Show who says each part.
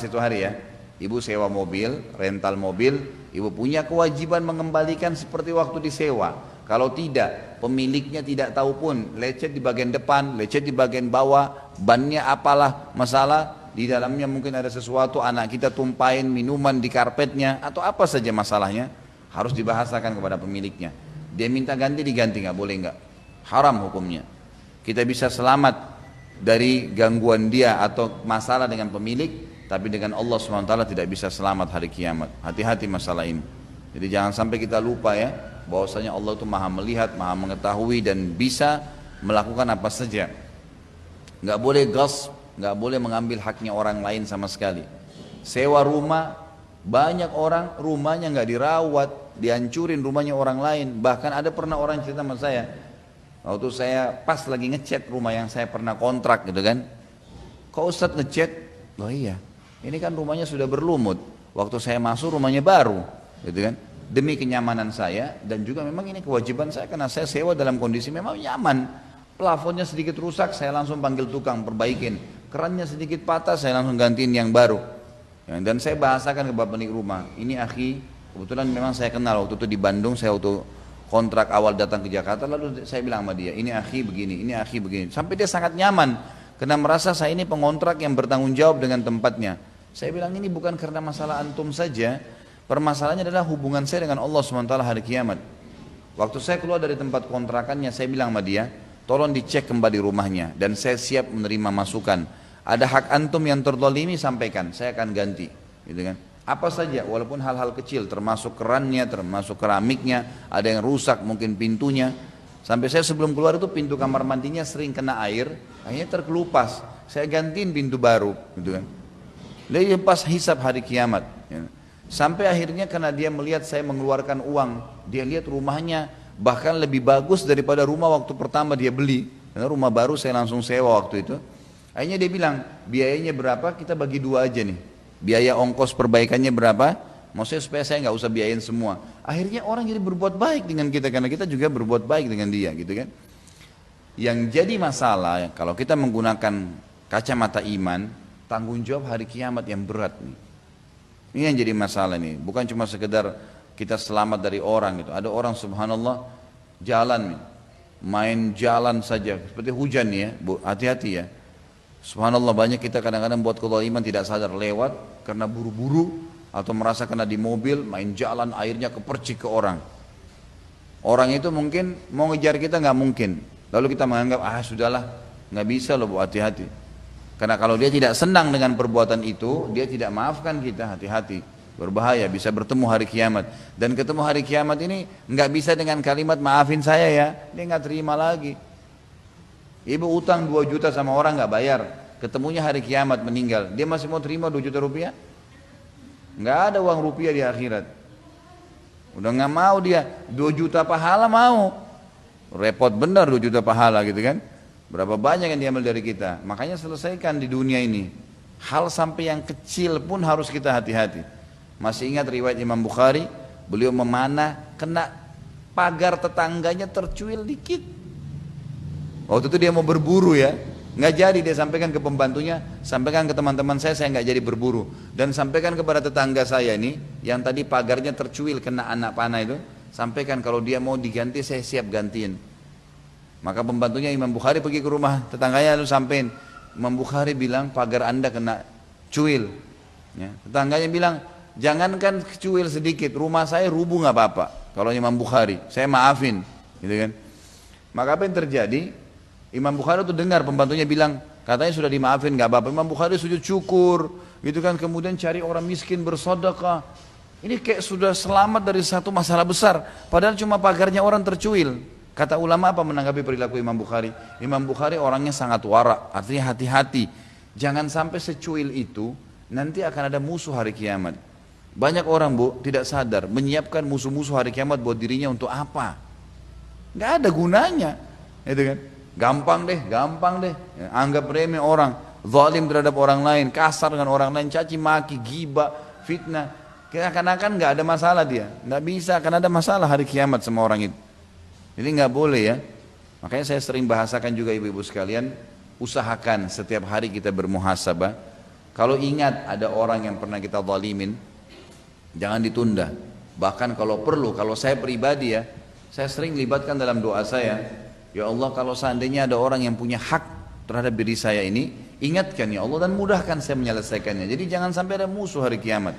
Speaker 1: Itu hari ya, ibu sewa mobil, rental mobil, ibu punya kewajiban mengembalikan seperti waktu disewa. Kalau tidak, pemiliknya tidak tahu pun, lecet di bagian depan, lecet di bagian bawah, bannya apalah masalah, di dalamnya mungkin ada sesuatu, anak kita tumpahin minuman di karpetnya, atau apa saja masalahnya, harus dibahasakan kepada pemiliknya. Dia minta ganti, diganti, nggak boleh nggak, haram hukumnya. Kita bisa selamat dari gangguan dia atau masalah dengan pemilik, tapi dengan Allah SWT tidak bisa selamat hari kiamat. Hati-hati masalah ini. Jadi jangan sampai kita lupa ya, bahwasanya Allah itu maha melihat, maha mengetahui dan bisa melakukan apa saja. Nggak boleh ghasb, nggak boleh mengambil haknya orang lain sama sekali. Sewa rumah, banyak orang rumahnya nggak dirawat, dihancurin rumahnya orang lain. Bahkan ada pernah orang cerita sama saya, waktu saya pas lagi ngecat rumah yang saya pernah kontrak gitu kan, kok Ustadz ngecat? Loh iya, ini kan rumahnya sudah berlumut, waktu saya masuk rumahnya baru gitu kan. Demi kenyamanan saya dan juga memang ini kewajiban saya karena saya sewa dalam kondisi memang nyaman. Plafonnya sedikit rusak, saya langsung panggil tukang perbaikin. Kerannya sedikit patah, saya langsung gantiin yang baru. Ya, dan saya bahasakan ke bapak pemilik rumah, ini akhi, kebetulan memang saya kenal waktu itu di Bandung, saya waktu kontrak awal datang ke Jakarta, lalu saya bilang sama dia, ini akhi begini, ini akhi begini. Sampai dia sangat nyaman, karena merasa saya ini pengontrak yang bertanggung jawab dengan tempatnya. Saya bilang ini bukan karena masalah antum saja, permasalahannya adalah hubungan saya dengan Allah SWT hari kiamat. Waktu saya keluar dari tempat kontrakannya, saya bilang sama dia, tolong dicek kembali rumahnya, dan saya siap menerima masukan. Ada hak antum yang terzalimi, sampaikan, saya akan ganti, gitu kan? Apa saja, walaupun hal-hal kecil, termasuk kerannya, termasuk keramiknya, ada yang rusak, mungkin pintunya. Sampai saya sebelum keluar itu pintu kamar mandinya sering kena air, akhirnya terkelupas. Saya gantiin pintu baru, gitu kan? Lalu pas hisab hari kiamat. Ya. Sampai akhirnya karena dia melihat saya mengeluarkan uang, dia lihat rumahnya bahkan lebih bagus daripada rumah waktu pertama dia beli. Karena rumah baru saya langsung sewa waktu itu. Akhirnya dia bilang, biayanya berapa? Kita bagi dua aja nih. Biaya ongkos perbaikannya berapa? Maksudnya supaya saya nggak usah biayain semua. Akhirnya orang jadi berbuat baik dengan kita karena kita juga berbuat baik dengan dia, gitu kan? Yang jadi masalah kalau kita menggunakan kacamata iman, tanggung jawab hari kiamat yang berat nih. Ini yang jadi masalah nih. Bukan cuma sekedar kita selamat dari orang gitu. Ada orang subhanallah jalan nih, main jalan saja seperti hujan nih ya, hati-hati ya. Subhanallah banyak kita kadang-kadang buat kezaliman tidak sadar lewat karena buru-buru atau merasa kena di mobil, main jalan airnya kepercik ke orang. Orang itu mungkin mau ngejar kita nggak mungkin. Lalu kita menganggap sudahlah nggak bisa loh, bu hati-hati. Karena kalau dia tidak senang dengan perbuatan itu, dia tidak maafkan kita, hati-hati. Berbahaya, bisa bertemu hari kiamat. Dan ketemu hari kiamat ini nggak bisa dengan kalimat maafin saya ya, dia nggak terima lagi. Ibu utang 2 juta sama orang nggak bayar, ketemunya hari kiamat meninggal, dia masih mau terima 2 juta rupiah? Nggak ada uang rupiah di akhirat. Udah nggak mau dia, 2 juta pahala mau. Repot benar 2 juta pahala gitu kan. Berapa banyak yang diambil dari kita. Makanya selesaikan di dunia ini. Hal sampai yang kecil pun harus kita hati-hati. Masih ingat riwayat Imam Bukhari, beliau memanah kena pagar tetangganya tercuil dikit. Waktu itu dia mau berburu ya, nggak jadi, dia sampaikan ke pembantunya, sampaikan ke teman-teman saya nggak jadi berburu, dan sampaikan kepada tetangga saya ini yang tadi pagarnya tercuil kena anak panah itu, sampaikan kalau dia mau diganti saya siap gantiin. Maka pembantunya Imam Bukhari pergi ke rumah tetangganya lalu sampein, Imam Bukhari bilang pagar anda kena cuil. Ya, tetangganya bilang jangankan cuil sedikit, rumah saya rubuh nggak apa-apa. Kalau Imam Bukhari, saya maafin, gitu kan? Maka apa yang terjadi? Imam Bukhari itu dengar pembantunya bilang, katanya sudah dimaafin nggak apa-apa. Imam Bukhari sujud syukur, gitu kan? Kemudian cari orang miskin bersedekah. Ini kayak sudah selamat dari satu masalah besar. Padahal cuma pagarnya orang tercuil. Kata ulama apa menanggapi perilaku Imam Bukhari? Imam Bukhari orangnya sangat wara, artinya hati-hati. Jangan sampai secuil itu nanti akan ada musuh hari kiamat. Banyak orang bu tidak sadar menyiapkan musuh-musuh hari kiamat buat dirinya untuk apa? Nggak ada gunanya, gitu kan? Gampang deh, ya, anggap remeh orang, zalim terhadap orang lain, kasar dengan orang lain, caci maki, ghibah, fitnah. Seakan-akan nggak ada masalah dia, nggak bisa, akan ada masalah hari kiamat sama orang itu. Jadi nggak boleh ya. Makanya saya sering bahasakan juga ibu-ibu sekalian, usahakan setiap hari kita bermuhasabah. Kalau ingat ada orang yang pernah kita zalimin, jangan ditunda. Bahkan kalau perlu, kalau saya pribadi ya, saya sering libatkan dalam doa saya, ya Allah kalau seandainya ada orang yang punya hak terhadap diri saya ini, ingatkan ya Allah dan mudahkan saya menyelesaikannya. Jadi jangan sampai ada musuh hari kiamat.